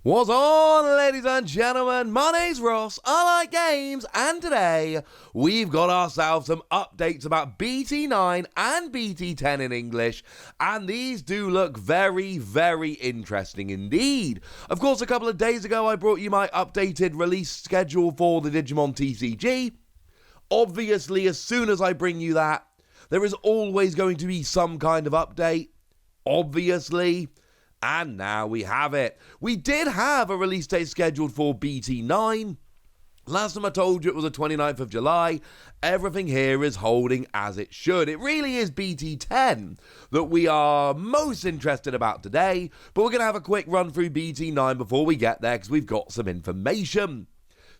What's on, ladies and gentlemen? My name's Ross, I like games, and today we've got ourselves some updates about BT9 and BT10 in English, and these do look very, very interesting indeed. Of course, a couple of days ago I brought you my updated release schedule for the Digimon TCG. Obviously, as soon as I bring you that, there is always going to be some kind of update, obviously. And now we have it. We did have a release date scheduled for BT9. Last time I told you it was the 29th of July. Everything here is holding as it should. It really is BT10 that we are most interested about today. But we're going to have a quick run through BT9 before we get there because we've got some information.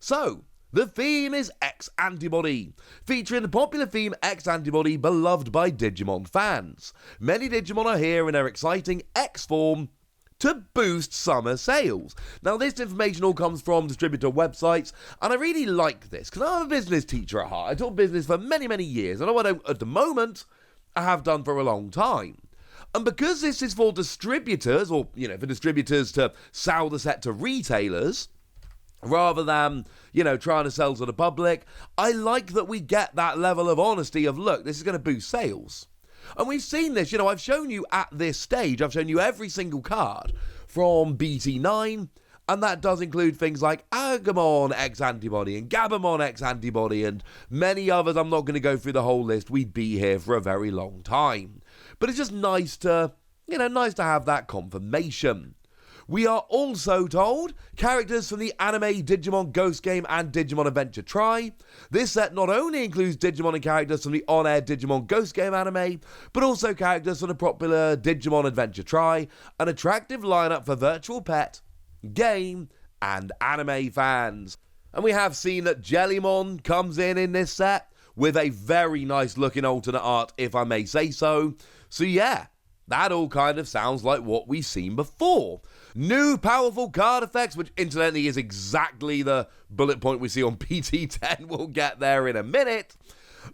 So, the theme is X-Antibody, featuring the popular theme X-Antibody beloved by Digimon fans. Many Digimon are here in their exciting X form to boost summer sales. Now, this information all comes from distributor websites, and I really like this because I'm a business teacher at heart. I taught business for many, many years, and I don't, at the moment, I have done for a long time. And because this is for distributors, or, for distributors to sell the set to retailers, rather than, trying to sell to the public, I like that we get that level of honesty of, look, this is going to boost sales. And we've seen this, I've shown you at this stage, I've shown you every single card from BT9, and that does include things like Agumon X-Antibody and Gabumon X-Antibody and many others. I'm not going to go through the whole list. We'd be here for a very long time. But it's just nice to, nice to have that confirmation. We are also told characters from the anime Digimon Ghost Game and Digimon Adventure Tri. This set not only includes Digimon and characters from the on-air Digimon Ghost Game anime, but also characters from the popular Digimon Adventure Tri, an attractive lineup for virtual pet, game, and anime fans. And we have seen that Jellymon comes in this set with a very nice looking alternate art, if I may say so. So yeah, that all kind of sounds like what we've seen before. New powerful card effects, which incidentally is exactly the bullet point we see on BT10. We'll get there in a minute.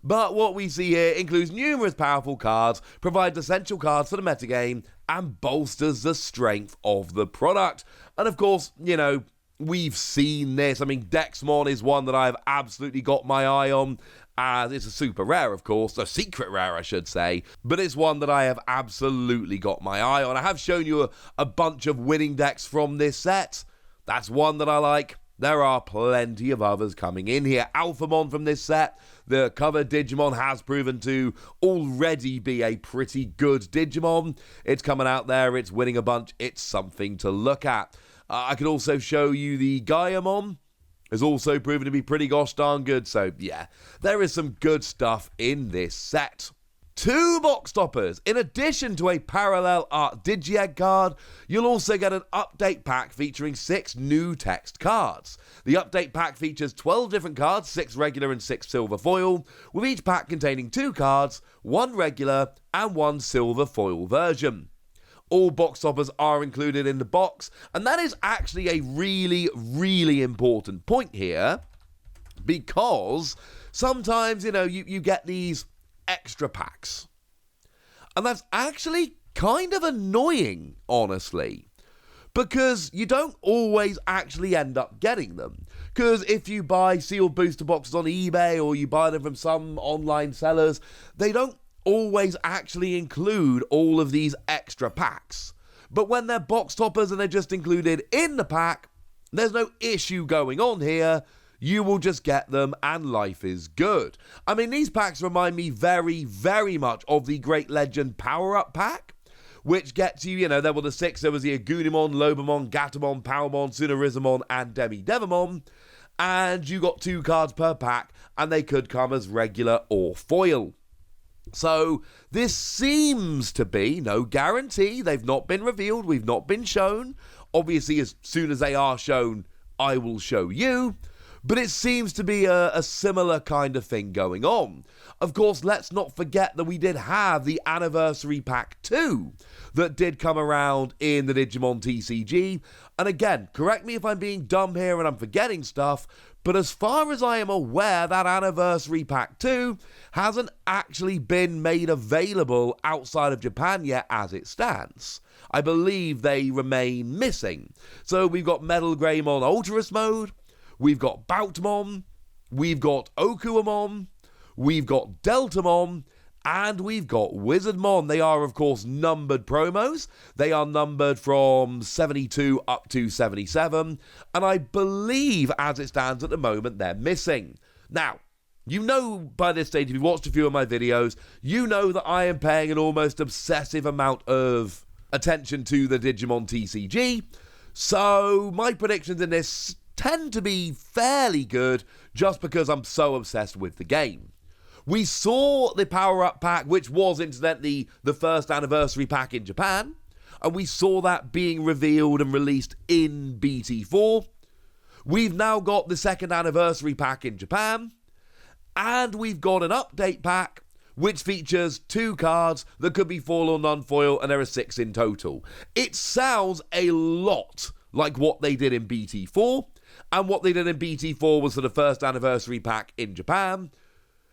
But what we see here includes numerous powerful cards, provides essential cards for the metagame, and bolsters the strength of the product. And of course, we've seen this. I mean, Dexmon is one that I've absolutely got my eye on. It's a super rare, of course, a secret rare, I should say, but it's one that I have absolutely got my eye on. I have shown you a bunch of winning decks from this set. That's one that I like. There are plenty of others coming in here. Alphamon from this set, the cover Digimon, has proven to already be a pretty good Digimon. It's coming out there, it's winning a bunch, it's something to look at. I could also show you the Gaiamon. Has also proven to be pretty gosh darn good, so yeah, there is some good stuff in this set. 2 box toppers. In addition to a parallel art Digi-Egg card, you'll also get an update pack featuring 6 new text cards. The update pack features 12 different cards, 6 regular and 6 silver foil, with each pack containing 2 cards, 1 regular and 1 silver foil version. All box toppers are included in the box, and that is actually a really, really important point here, because sometimes, you get these extra packs, and that's actually kind of annoying, honestly, because you don't always actually end up getting them. Because if you buy sealed booster boxes on eBay, or you buy them from some online sellers, they don't always actually include all of these extra packs. But when they're box toppers and they're just included in the pack, there's no issue going on here. You will just get them and life is good. I mean, these packs remind me very, very much of the Great Legend Power-Up pack, which gets you, there were the 6, there was the Agunimon, Lobomon, Gatomon, Powermon, Tsunarizamon, and Demi-Devimon, and you got 2 cards per pack, and they could come as regular or foil. So, this seems to be, no guarantee, they've not been revealed, we've not been shown. Obviously, as soon as they are shown, I will show you. But it seems to be a similar kind of thing going on. Of course, let's not forget that we did have the Anniversary Pack 2 that did come around in the Digimon TCG. And again, correct me if I'm being dumb here and I'm forgetting stuff, but as far as I am aware, that Anniversary Pack 2 hasn't actually been made available outside of Japan yet as it stands. I believe they remain missing. So we've got Metal Greymon Ultras mode, we've got Boutmon, we've got Okuamon, we've got Deltamon, and we've got Wizardmon. They are, of course, numbered promos. They are numbered from 72 up to 77, and I believe, as it stands at the moment, they're missing. Now, you know by this stage, if you've watched a few of my videos, you know that I am paying an almost obsessive amount of attention to the Digimon TCG, so my predictions in this tend to be fairly good just because I'm so obsessed with the game. We saw the power-up pack, which was incidentally the first anniversary pack in Japan, and we saw that being revealed and released in BT4. We've now got the second anniversary pack in Japan, and we've got an update pack which features 2 cards that could be foil or non-foil, and there are 6 in total. It sounds a lot like what they did in BT4, and what they did in BT4 was for the first anniversary pack in Japan.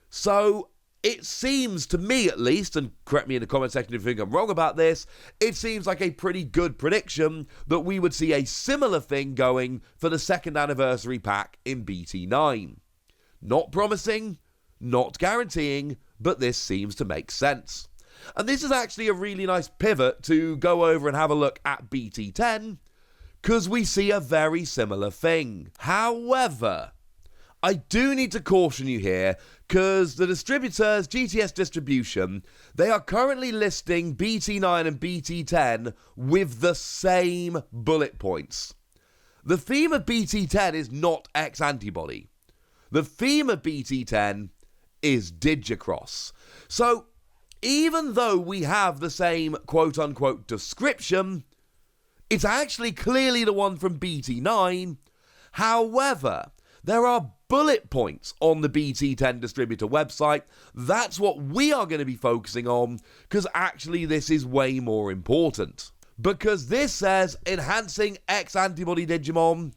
So it seems to me, at least, and correct me in the comment section if you think I'm wrong about this, it seems like a pretty good prediction that we would see a similar thing going for the second anniversary pack in BT9. Not promising, not guaranteeing, but this seems to make sense. And this is actually a really nice pivot to go over and have a look at BT10, because we see a very similar thing. However, I do need to caution you here, because the distributors, GTS Distribution, they are currently listing BT9 and BT10 with the same bullet points. The theme of BT10 is not X-Antibody. The theme of BT10 is Digicross. So, even though we have the same quote-unquote description, it's actually clearly the one from BT9. However, there are bullet points on the BT10 distributor website. That's what we are going to be focusing on, because actually this is way more important. Because this says enhancing X-Antibody Digimon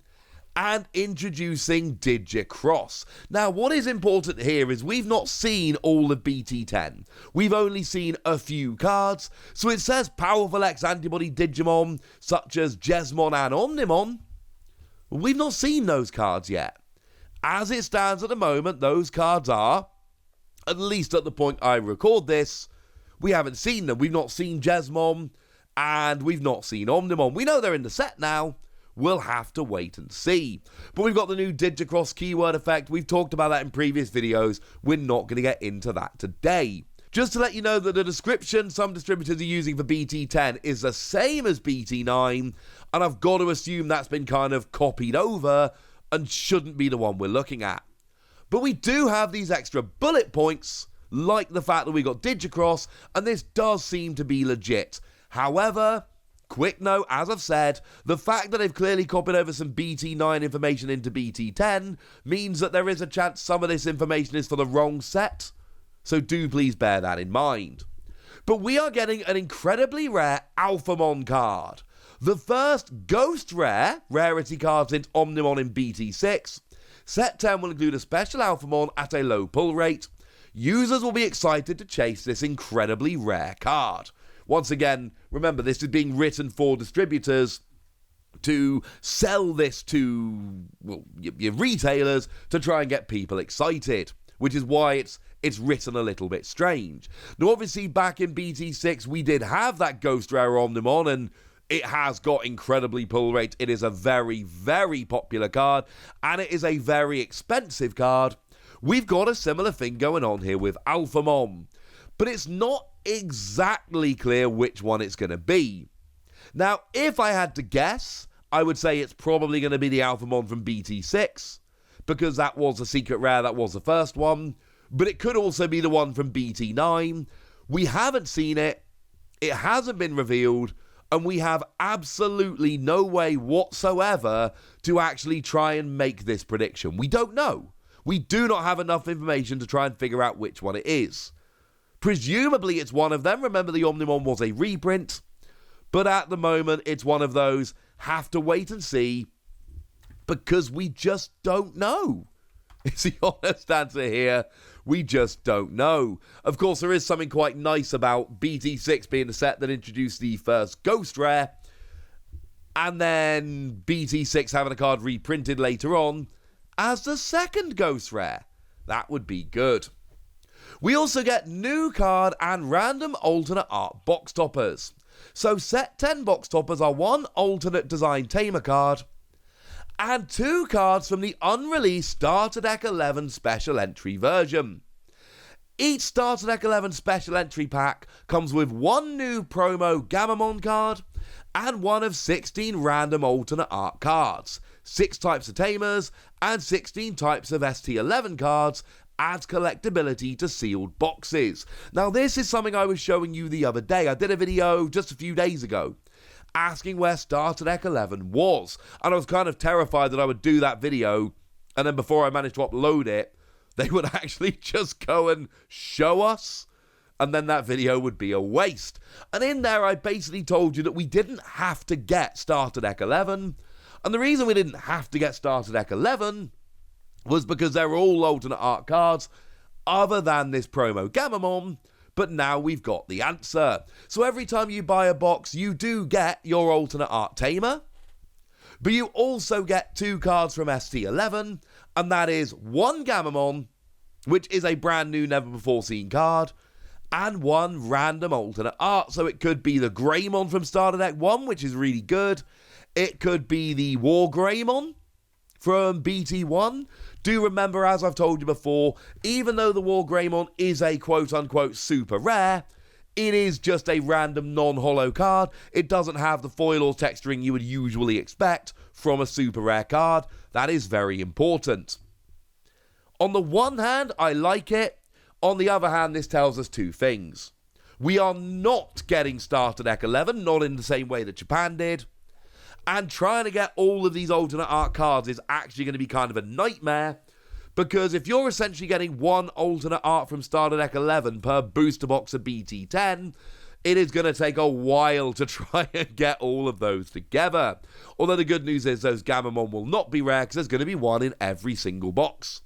and introducing Digicross. Now, what is important here is we've not seen all of BT10. We've only seen a few cards. So it says powerful X-Antibody Digimon, such as Jesmon and Omnimod. We've not seen those cards yet. As it stands at the moment, those cards are, at least at the point I record this, we haven't seen them. We've not seen Jesmon, and we've not seen Omnimod. We know they're in the set now. We'll have to wait and see. But we've got the new Digicross keyword effect. We've talked about that in previous videos. We're not going to get into that today. Just to let you know that the description some distributors are using for BT10 is the same as BT9, and I've got to assume that's been kind of copied over and shouldn't be the one we're looking at. But we do have these extra bullet points, like the fact that we got Digicross, and this does seem to be legit. However, quick note, as I've said, the fact that they've clearly copied over some BT9 information into BT10 means that there is a chance some of this information is for the wrong set, so do please bear that in mind. But we are getting an incredibly rare Alphamon card. The first Ghost Rare rarity card since Omnimod in BT6. Set 10 will include a special Alphamon at a low pull rate. Users will be excited to chase this incredibly rare card. Once again, remember, this is being written for distributors to sell this to, well, your retailers to try and get people excited, which is why it's written a little bit strange. Now, obviously, back in BT6, we did have that Ghost Rare Omnimon, and it has got incredibly pull rate. It is a very, very popular card, and it is a very expensive card. We've got a similar thing going on here with Alphamon, but it's not exactly clear which one it's going to be. Now, if I had to guess, I would say it's probably going to be the Alphamon from BT6, because that was a secret rare, that was the first one, but it could also be the one from BT9. We haven't seen it, it hasn't been revealed, and we have absolutely no way whatsoever to actually try and make this prediction. We don't know. We do not have enough information to try and figure out which one it is. Presumably it's one of them. Remember, the Omnimod was a reprint, but at the moment it's one of those have to wait and see because we just don't know. It's the honest answer here. We just don't know. Of course, there is something quite nice about BT6 being the set that introduced the first Ghost Rare, and then BT6 having a card reprinted later on as the second Ghost Rare. That would be good. We also get new card and random alternate art box toppers. So set 10 box toppers are one alternate design tamer card and 2 cards from the unreleased Starter Deck 11 special entry version. Each Starter Deck 11 special entry pack comes with 1 new promo Gamamon card and 1 of 16 random alternate art cards, 6 types of tamers and 16 types of ST11 cards, adds collectability to sealed boxes. Now this is something I was showing you the other day. I did a video just a few days ago asking where Starter Deck 11 was, and I was kind of terrified that I would do that video and then before I managed to upload it they would actually just go and show us and then that video would be a waste. And in there I basically told you that we didn't have to get Starter Deck 11, and the reason we didn't have to get Starter Deck 11 was because they were all alternate art cards other than this promo Gamamon, but now we've got the answer. So every time you buy a box, you do get your alternate art tamer, but you also get 2 cards from ST11, and that is 1 Gamamon, which is a brand new never before seen card, and 1 random alternate art. So it could be the Greymon from Starter Deck 1, which is really good. It could be the War Greymon from BT1. Do remember, as I've told you before, even though the War Greymon is a quote-unquote super rare, it is just a random non-holo card. It doesn't have the foil or texturing you would usually expect from a super rare card. That is very important. On the one hand, I like it. On the other hand, this tells us 2 things. We are not getting Starter Deck 11, not in the same way that Japan did. And trying to get all of these alternate art cards is actually going to be kind of a nightmare, because if you're essentially getting 1 alternate art from Starter Deck 11 per booster box of BT10, it is going to take a while to try and get all of those together. Although the good news is those Gamamon will not be rare, because there's going to be 1 in every single box,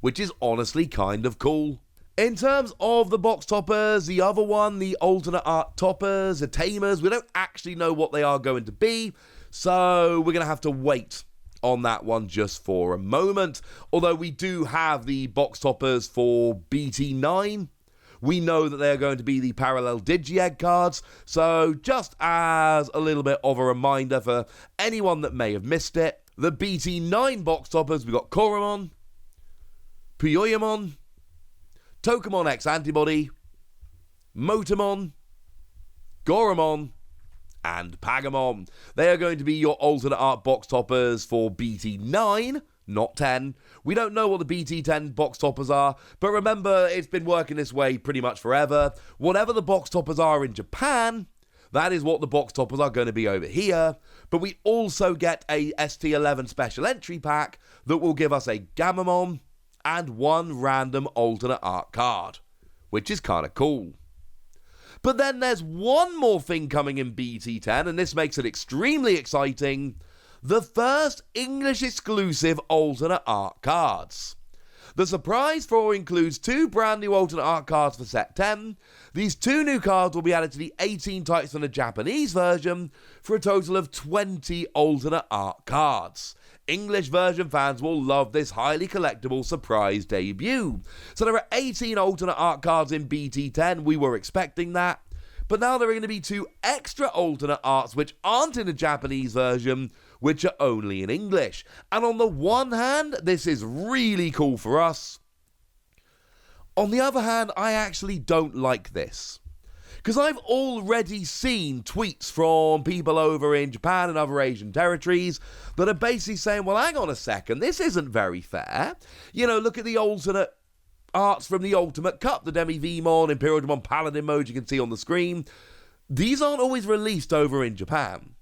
which is honestly kind of cool. In terms of the box toppers, the other one, the alternate art toppers, the tamers, we don't actually know what they are going to be, so we're going to have to wait on that one just for a moment. Although we do have the box toppers for BT9. We know that they are going to be the parallel Digi-Egg cards, so just as a little bit of a reminder for anyone that may have missed it, the BT9 box toppers, we've got Koromon, Puyoyamon, Tokamon X Antibody, Motomon, Goromon, and Pagamon. They are going to be your alternate art box toppers for BT9, not 10. We don't know what the BT10 box toppers are, but remember, it's been working this way pretty much forever. Whatever the box toppers are in Japan, that is what the box toppers are going to be over here. But we also get a ST11 special entry pack that will give us a Gamamon and 1 random alternate art card, which is kind of cool. But then there's one more thing coming in BT10, and this makes it extremely exciting: the first English exclusive alternate art cards. The surprise draw includes 2 brand new alternate art cards for set 10. These 2 new cards will be added to the 18 types from the Japanese version for a total of 20 alternate art cards. English version fans will love this highly collectible surprise debut. So there are 18 alternate art cards in BT10, we were expecting that, but now there are going to be 2 extra alternate arts which aren't in the Japanese version, which are only in English. And on the one hand, this is really cool for us. On the other hand, I actually don't like this, because I've already seen tweets from people over in Japan and other Asian territories that are basically saying, well, hang on a second, this isn't very fair. You know, look at the alternate arts from the Ultimate Cup, the Demi-Vmon, Imperial Demon Paladin mode you can see on the screen. these aren't always released over in Japan.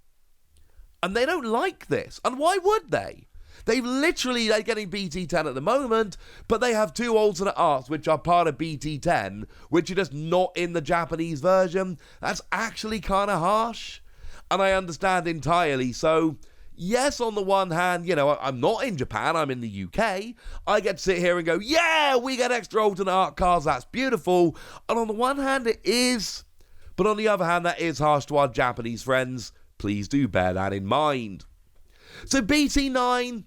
And they don't like this. And why would they? They're getting BT10 at the moment, but they have 2 alternate arts which are part of BT10, which are just not in the Japanese version. That's actually kind of harsh. And I understand entirely. So, yes, on the one hand, I'm not in Japan, I'm in the UK. I get to sit here and go, yeah, we get extra alternate art cards, that's beautiful. And on the one hand, it is. But on the other hand, that is harsh to our Japanese friends. Please do bear that in mind. So BT9,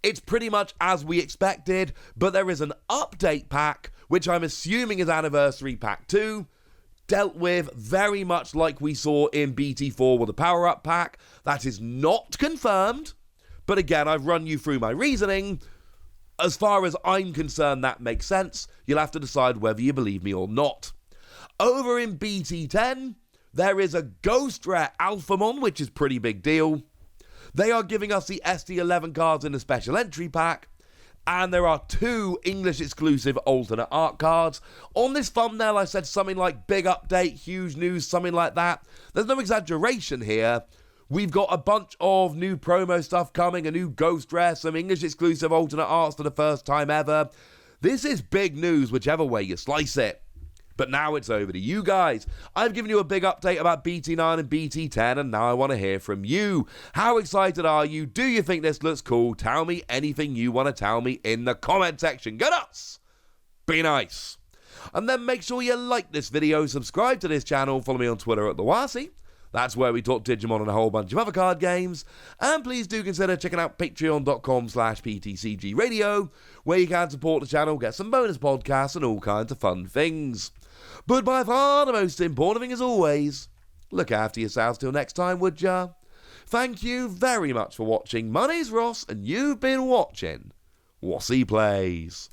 it's pretty much as we expected, but there is an update pack, which I'm assuming is Anniversary Pack 2, dealt with very much like we saw in BT4 with the power-up pack. That is not confirmed, but again, I've run you through my reasoning. As far as I'm concerned, that makes sense. You'll have to decide whether you believe me or not. Over in BT10, there is a Ghost Rare Alphamon, which is pretty big deal. They are giving us the SD11 cards in the special entry pack, and there are 2 English exclusive alternate art cards. On this thumbnail, I said something like big update, huge news, something like that. There's no exaggeration here. We've got a bunch of new promo stuff coming, a new Ghost Rare, some English exclusive alternate arts for the first time ever. This is big news, whichever way you slice it. But now it's over to you guys. I've given you a big update about BT9 and BT10, and now I want to hear from you. How excited are you? Do you think this looks cool? Tell me anything you want to tell me in the comment section. Go nuts! Be nice. And then make sure you like this video, subscribe to this channel, follow me on Twitter at TheWasi. That's where we talk Digimon and a whole bunch of other card games. And please do consider checking out patreon.com/PTCG Radio, where you can support the channel, get some bonus podcasts and all kinds of fun things. But by far the most important thing, as always, look after yourselves till next time, would ya? Thank you very much for watching. My name's Ross, and you've been watching Wasi Plays.